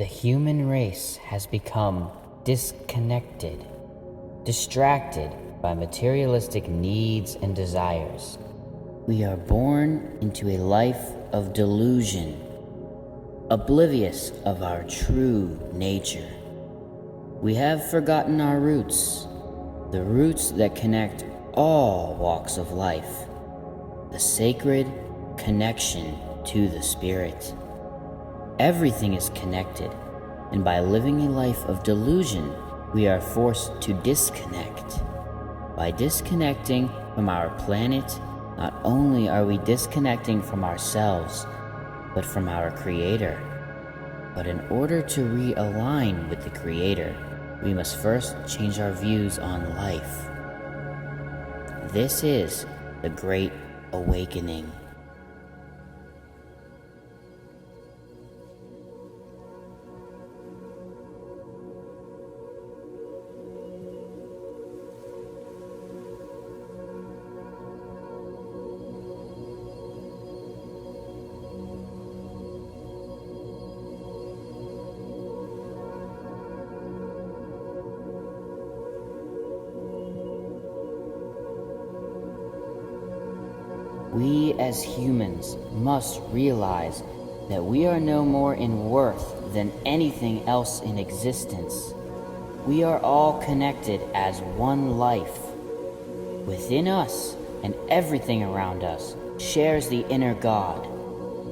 The human race has become disconnected, distracted by materialistic needs and desires. We are born into a life of delusion, oblivious of our true nature. We have forgotten our roots, the roots that connect all walks of life, the sacred connection to the spirit. Everything is connected, and by living a life of delusion, we are forced to disconnect. By disconnecting from our planet, not only are we disconnecting from ourselves, but from our Creator. But in order to realign with the Creator, we must first change our views on life. This is the Great Awakening. We as humans must realize that we are no more in worth than anything else in existence. We are all connected as one life. Within us and everything around us shares the inner God.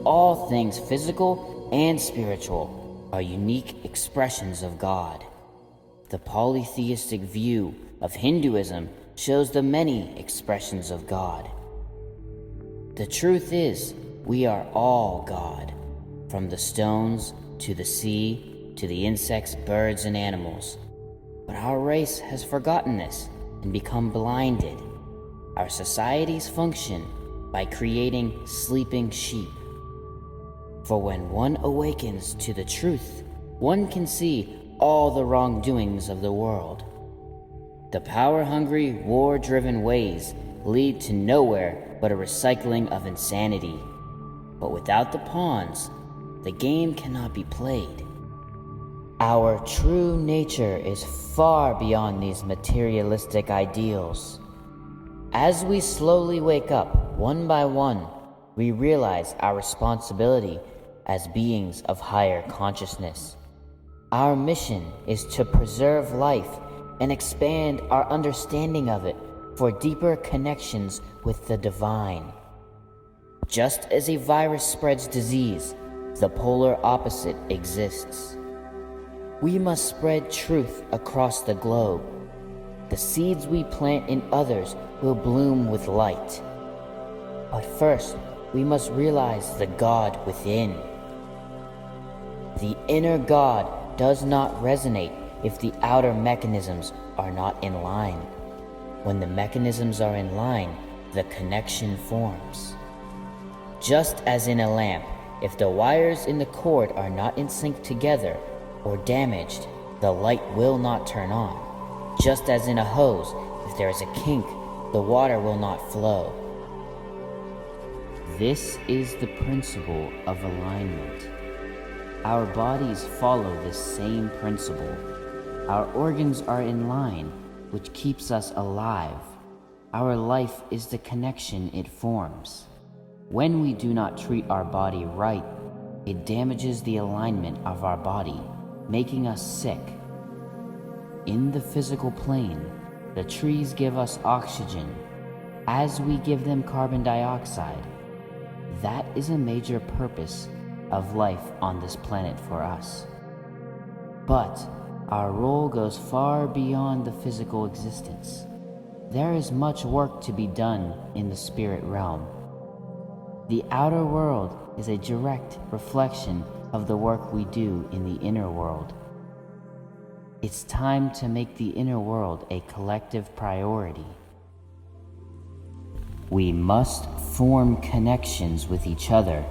All things physical and spiritual are unique expressions of God. The polytheistic view of Hinduism shows the many expressions of God. The truth is, we are all God, from the stones to the sea to the insects, birds, and animals. But our race has forgotten this and become blinded. Our societies function by creating sleeping sheep. For when one awakens to the truth, one can see all the wrongdoings of the world. The power-hungry, war-driven ways lead to nowhere but a recycling of insanity. But without the pawns, the game cannot be played. Our true nature is far beyond these materialistic ideals. As we slowly wake up, one by one, we realize our responsibility as beings of higher consciousness. Our mission is to preserve life and expand our understanding of it for deeper connections with the divine. Just as a virus spreads disease, the polar opposite exists. We must spread truth across the globe. The seeds we plant in others will bloom with light. But first, we must realize the God within. The inner God does not resonate if the outer mechanisms are not in line. When the mechanisms are in line, the connection forms. Just as in a lamp, if the wires in the cord are not in sync together or damaged, the light will not turn on. Just as in a hose, if there is a kink, the water will not flow. This is the principle of alignment. Our bodies follow this same principle. Our organs are in line, which keeps us alive. Our life is the connection it forms. When we do not treat our body right, it damages the alignment of our body, making us sick. In the physical plane, the trees give us oxygen, as we give them carbon dioxide. That is a major purpose of life on this planet for us. But our role goes far beyond the physical existence. There is much work to be done in the spirit realm. The outer world is a direct reflection of the work we do in the inner world. It's time to make the inner world a collective priority. We must form connections with each other,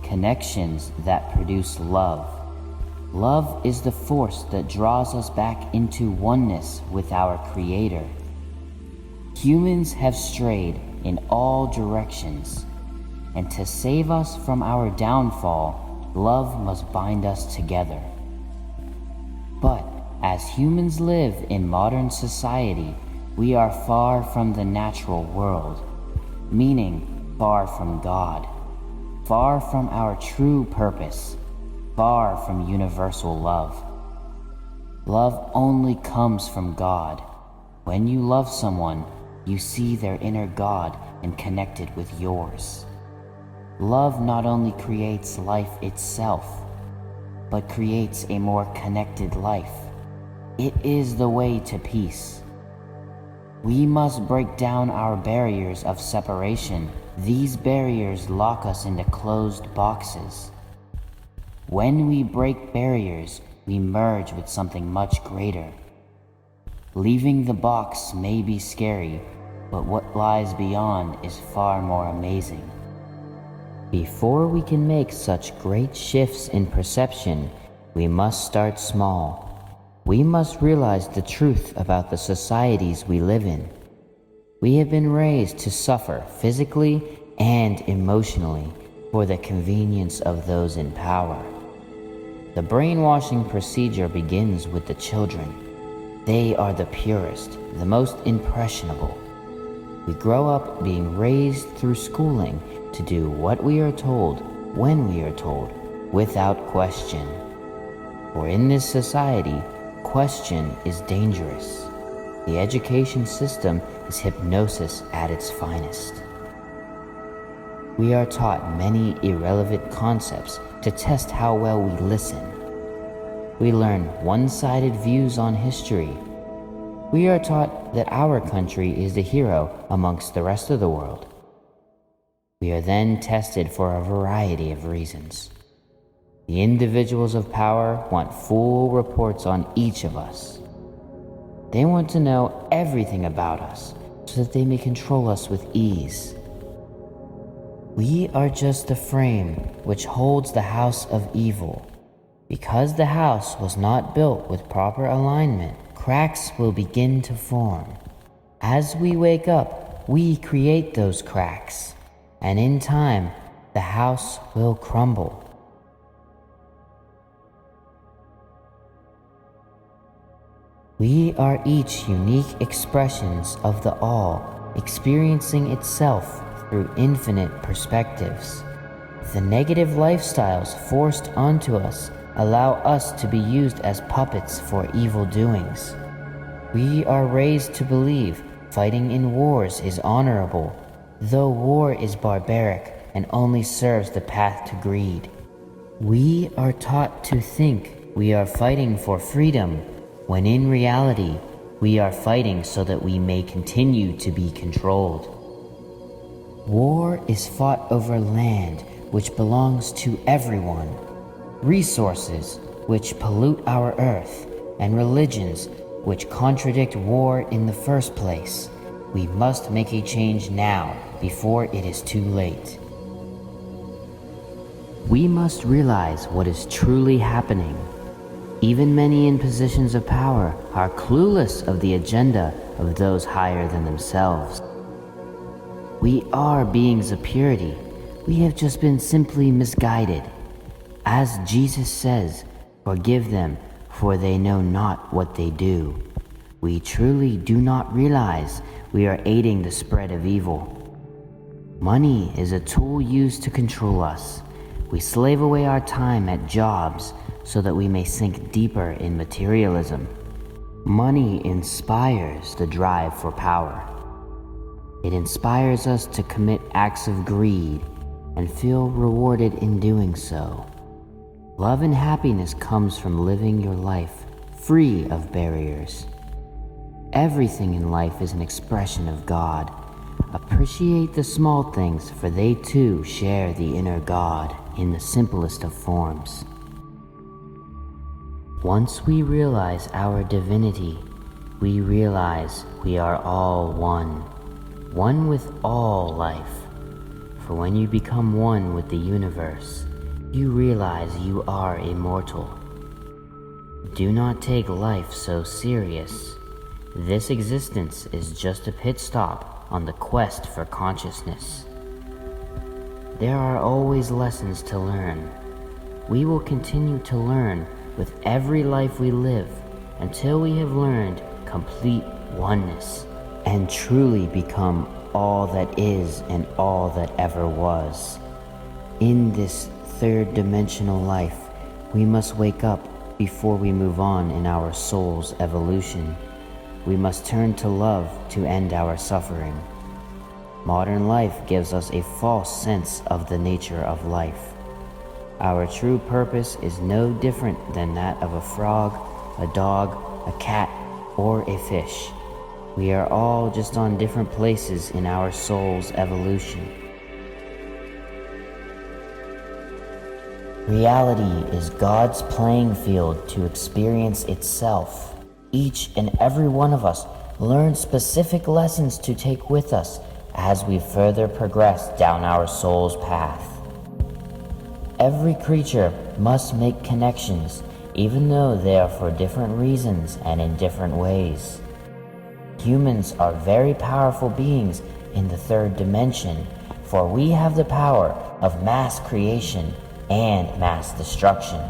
connections that produce love. Love is the force that draws us back into oneness with our Creator. Humans have strayed in all directions, and to save us from our downfall, love must bind us together. But as humans live in modern society, we are far from the natural world, meaning far from God, far from our true purpose, far from universal love. Love only comes from God. When you love someone, you see their inner God and connect it with yours. Love not only creates life itself, but creates a more connected life. It is the way to peace. We must break down our barriers of separation. These barriers lock us into closed boxes. When we break barriers, we merge with something much greater. Leaving the box may be scary, but what lies beyond is far more amazing. Before we can make such great shifts in perception, we must start small. We must realize the truth about the societies we live in. We have been raised to suffer physically and emotionally for the convenience of those in power. The brainwashing procedure begins with the children. They are the purest, the most impressionable. We grow up being raised through schooling to do what we are told, when we are told, without question. For in this society, question is dangerous. The education system is hypnosis at its finest. We are taught many irrelevant concepts to test how well we listen. We learn one-sided views on history. We are taught that our country is the hero amongst the rest of the world. We are then tested for a variety of reasons. The individuals of power want full reports on each of us. They want to know everything about us so that they may control us with ease. We are just the frame which holds the house of evil. Because the house was not built with proper alignment, cracks will begin to form. As we wake up, we create those cracks, and in time, the house will crumble. We are each unique expressions of the All, experiencing itself through infinite perspectives. The negative lifestyles forced onto us allow us to be used as puppets for evil doings. We are raised to believe fighting in wars is honorable, though war is barbaric and only serves the path to greed. We are taught to think we are fighting for freedom, when in reality, we are fighting so that we may continue to be controlled. War is fought over land which belongs to everyone, resources which pollute our earth, and religions which contradict war in the first place. We must make a change now before it is too late. We must realize what is truly happening. Even many in positions of power are clueless of the agenda of those higher than themselves. We are beings of purity. We have just been simply misguided. As Jesus says, forgive them, for they know not what they do. We truly do not realize we are aiding the spread of evil. Money is a tool used to control us. We slave away our time at jobs so that we may sink deeper in materialism. Money inspires the drive for power. It inspires us to commit acts of greed and feel rewarded in doing so. Love and happiness comes from living your life free of barriers. Everything in life is an expression of God. Appreciate the small things, for they too share the inner God in the simplest of forms. Once we realize our divinity, we realize we are all one with all life. For when you become one with the universe, you realize you are immortal. Do not take life so serious. This existence is just a pit stop on the quest for consciousness. There are always lessons to learn. We will continue to learn with every life we live until we have learned complete oneness and truly become all that is and all that ever was. In this third dimensional life, we must wake up before we move on in our soul's evolution. We must turn to love to end our suffering. Modern life gives us a false sense of the nature of life. Our true purpose is no different than that of a frog, a dog, a cat, or a fish. We are all just on different places in our soul's evolution. Reality is God's playing field to experience itself. Each and every one of us learns specific lessons to take with us as we further progress down our soul's path. Every creature must make connections, even though they are for different reasons and in different ways. Humans are very powerful beings in the third dimension, for we have the power of mass creation and mass destruction.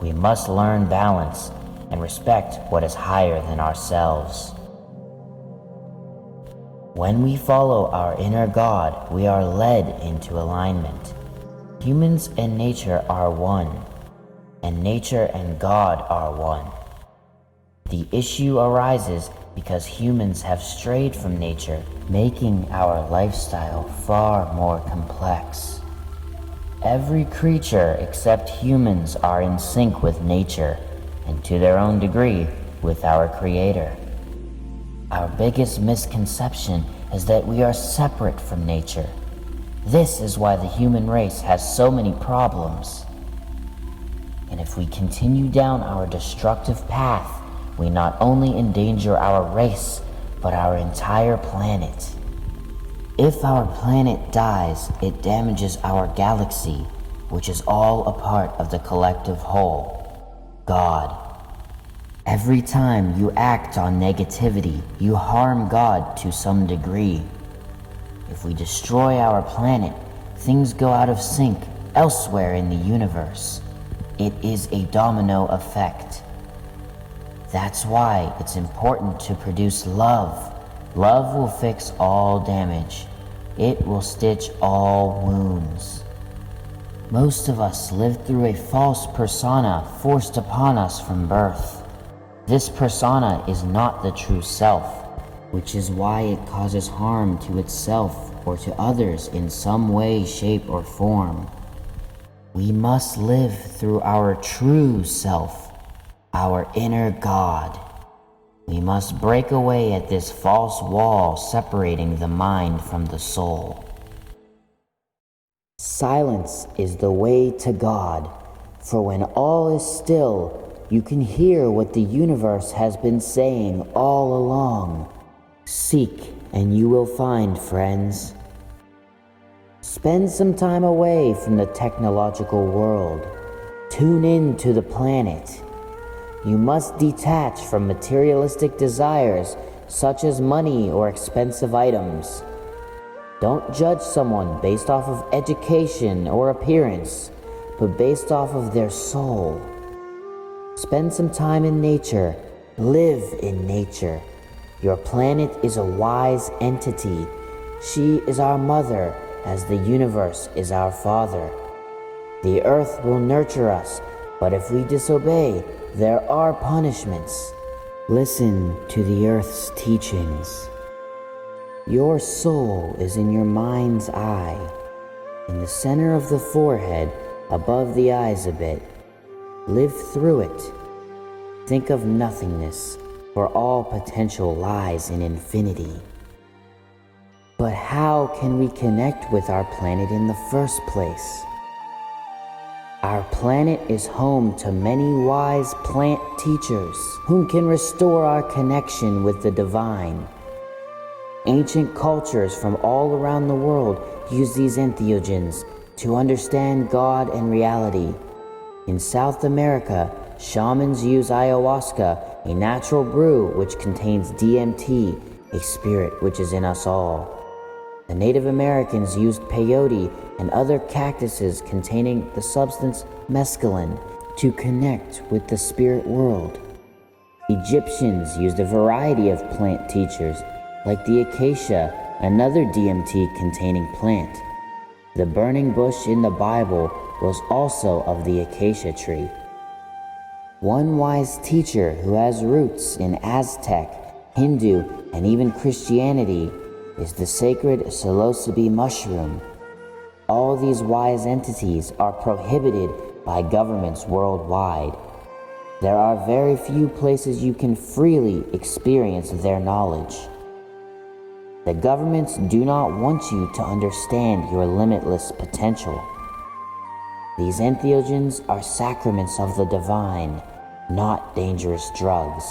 We must learn balance and respect what is higher than ourselves. When we follow our inner God, we are led into alignment. Humans and nature are one, and nature and God are one. The issue arises because humans have strayed from nature, making our lifestyle far more complex. Every creature except humans are in sync with nature, and to their own degree, with our Creator. Our biggest misconception is that we are separate from nature. This is why the human race has so many problems. And if we continue down our destructive path, we not only endanger our race, but our entire planet. If our planet dies, it damages our galaxy, which is all a part of the collective whole, God. Every time you act on negativity, you harm God to some degree. If we destroy our planet, things go out of sync elsewhere in the universe. It is a domino effect. That's why it's important to produce love. Love will fix all damage. It will stitch all wounds. Most of us live through a false persona forced upon us from birth. This persona is not the true self, which is why it causes harm to itself or to others in some way, shape, or form. We must live through our true self, our inner God. We must break away at this false wall separating the mind from the soul. Silence is the way to God, for when all is still, you can hear what the universe has been saying all along. Seek and you will find, friends. Spend some time away from the technological world. Tune in to the planet. You must detach from materialistic desires such as money or expensive items. Don't judge someone based off of education or appearance, but based off of their soul. Spend some time in nature. Live in nature. Your planet is a wise entity. She is our mother, as the universe is our father. The earth will nurture us, but if we disobey, there are punishments. Listen to the earth's teachings. Your soul is in your mind's eye, in the center of the forehead, above the eyes a bit. Live through it. Think of nothingness, for all potential lies in infinity. But how can we connect with our planet in the first place? Our planet is home to many wise plant teachers whom can restore our connection with the divine. Ancient cultures from all around the world use these entheogens to understand God and reality. In South America, shamans use ayahuasca, a natural brew which contains DMT, a spirit which is in us all. The Native Americans used peyote and other cactuses containing the substance mescaline to connect with the spirit world. Egyptians used a variety of plant teachers, like the acacia, another DMT-containing plant. The burning bush in the Bible was also of the acacia tree. One wise teacher who has roots in Aztec, Hindu, and even Christianity is the sacred psilocybe mushroom. All these wise entities are prohibited by governments worldwide. There are very few places you can freely experience their knowledge. The governments do not want you to understand your limitless potential. These entheogens are sacraments of the divine, not dangerous drugs.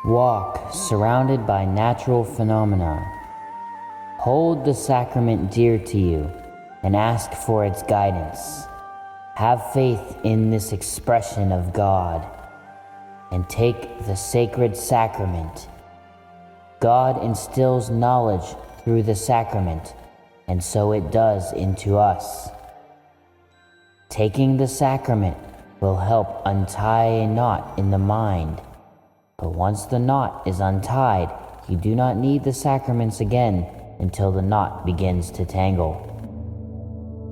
Walk surrounded by natural phenomena. Hold the sacrament dear to you and ask for its guidance. Have faith in this expression of God and take the sacred sacrament. God instills knowledge through the sacrament, and so it does into us. Taking the sacrament will help untie a knot in the mind, but once the knot is untied, you do not need the sacraments again until the knot begins to tangle.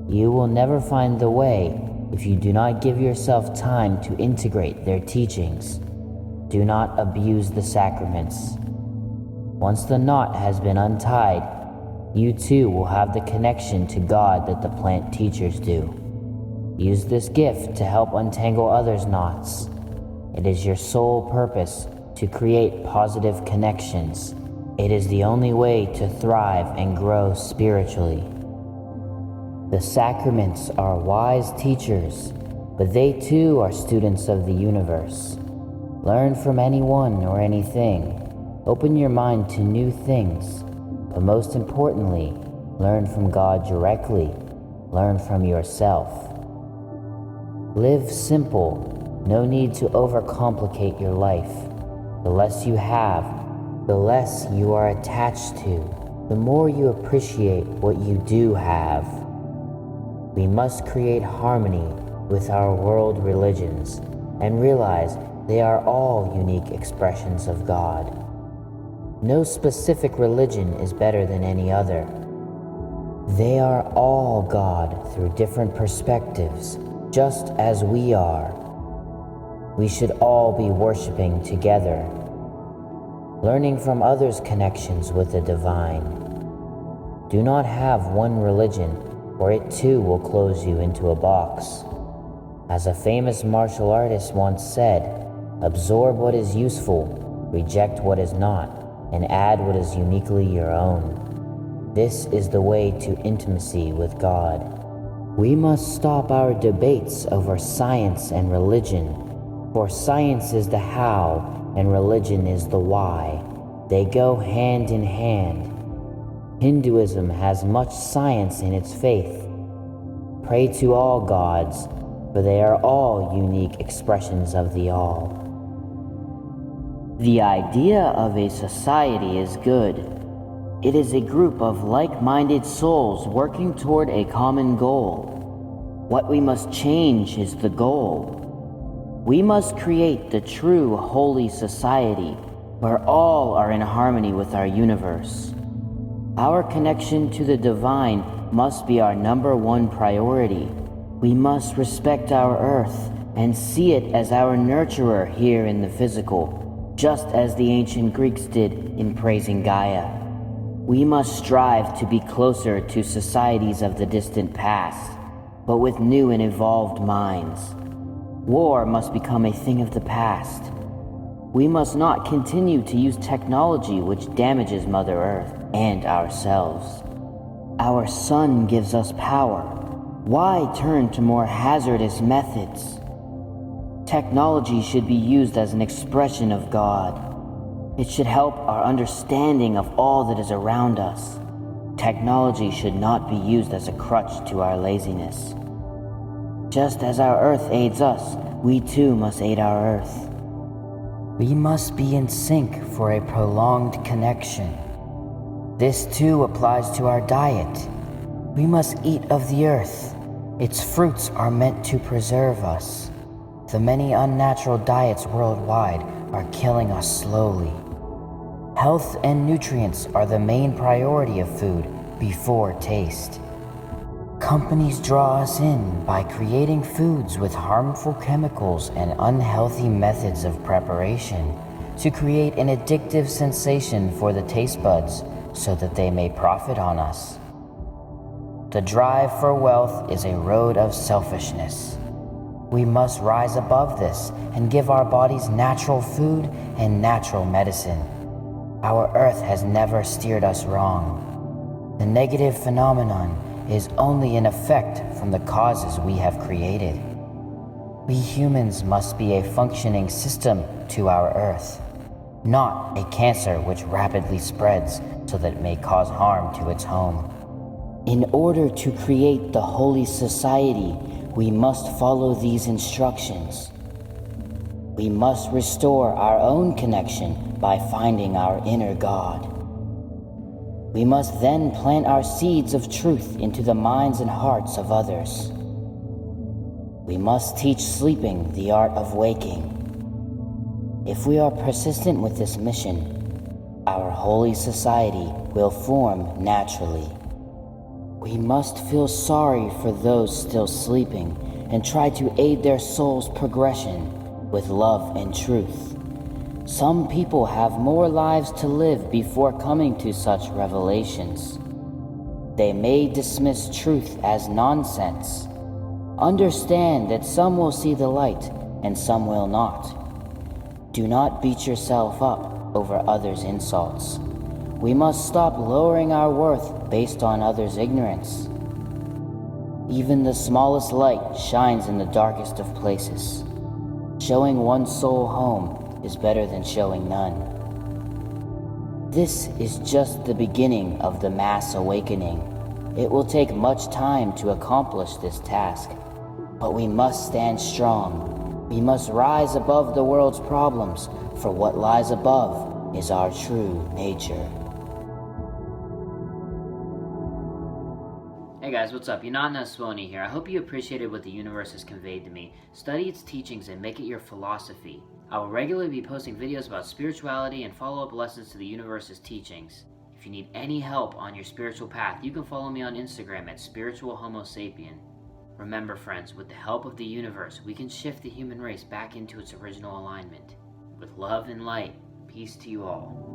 You will never find the way if you do not give yourself time to integrate their teachings. Do not abuse the sacraments. Once the knot has been untied, you too will have the connection to God that the plant teachers do. Use this gift to help untangle others' knots. It is your sole purpose to create positive connections. It is the only way to thrive and grow spiritually. The sacraments are wise teachers, but they too are students of the universe. Learn from anyone or anything. Open your mind to new things, but most importantly, learn from God directly. Learn from yourself. Live simple. No need to overcomplicate your life. The less you have, the less you are attached to, the more you appreciate what you do have. We must create harmony with our world religions and realize they are all unique expressions of God. No specific religion is better than any other. They are all God through different perspectives, just as we are. We should all be worshiping together, learning from others' connections with the divine. Do not have one religion, or it too will close you into a box. As a famous martial artist once said, absorb what is useful, reject what is not, and add what is uniquely your own. This is the way to intimacy with God. We must stop our debates over science and religion, for science is the how and religion is the why. They go hand in hand. Hinduism has much science in its faith. Pray to all gods, for they are all unique expressions of the all. The idea of a society is good. It is a group of like-minded souls working toward a common goal. What we must change is the goal. We must create the true holy society where all are in harmony with our universe. Our connection to the divine must be our number one priority. We must respect our earth and see it as our nurturer here in the physical, just as the ancient Greeks did in praising Gaia. We must strive to be closer to societies of the distant past, but with new and evolved minds. War must become a thing of the past. We must not continue to use technology which damages Mother Earth and ourselves. Our sun gives us power. Why turn to more hazardous methods? Technology should be used as an expression of God. It should help our understanding of all that is around us. Technology should not be used as a crutch to our laziness. Just as our Earth aids us, we too must aid our Earth. We must be in sync for a prolonged connection. This too applies to our diet. We must eat of the earth, Its fruits are meant to preserve us. The many unnatural diets worldwide are killing us slowly. Health and nutrients are the main priority of food before taste. Companies draw us in by creating foods with harmful chemicals and unhealthy methods of preparation to create an addictive sensation for the taste buds so that they may profit on us. The drive for wealth is a road of selfishness. We must rise above this and give our bodies natural food and natural medicine. Our earth has never steered us wrong. The negative phenomenon is only an effect from the causes we have created. We humans must be a functioning system to our earth, not a cancer which rapidly spreads so that it may cause harm to its home. In order to create the holy society, we must follow these instructions. We must restore our own connection by finding our inner God. We must then plant our seeds of truth into the minds and hearts of others. We must teach sleeping the art of waking. If we are persistent with this mission, our holy society will form naturally. We must feel sorry for those still sleeping and try to aid their soul's progression with love and truth. Some people have more lives to live before coming to such revelations. They may dismiss truth as nonsense. Understand that some will see the light and some will not. Do not beat yourself up over others' insults. We must stop lowering our worth based on others' ignorance. Even the smallest light shines in the darkest of places. Showing one soul home is better than showing none. This is just the beginning of the mass awakening. It will take much time to accomplish this task, but we must stand strong. We must rise above the world's problems, for what lies above is our true nature. Hey guys, what's up? Yunana Swoni here. I hope you appreciated what the universe has conveyed to me. Study its teachings and make it your philosophy. I will regularly be posting videos about spirituality and follow-up lessons to the universe's teachings. If you need any help on your spiritual path, you can follow me on Instagram at Spiritual Homo Sapien. Remember friends, with the help of the universe, we can shift the human race back into its original alignment. With love and light, peace to you all.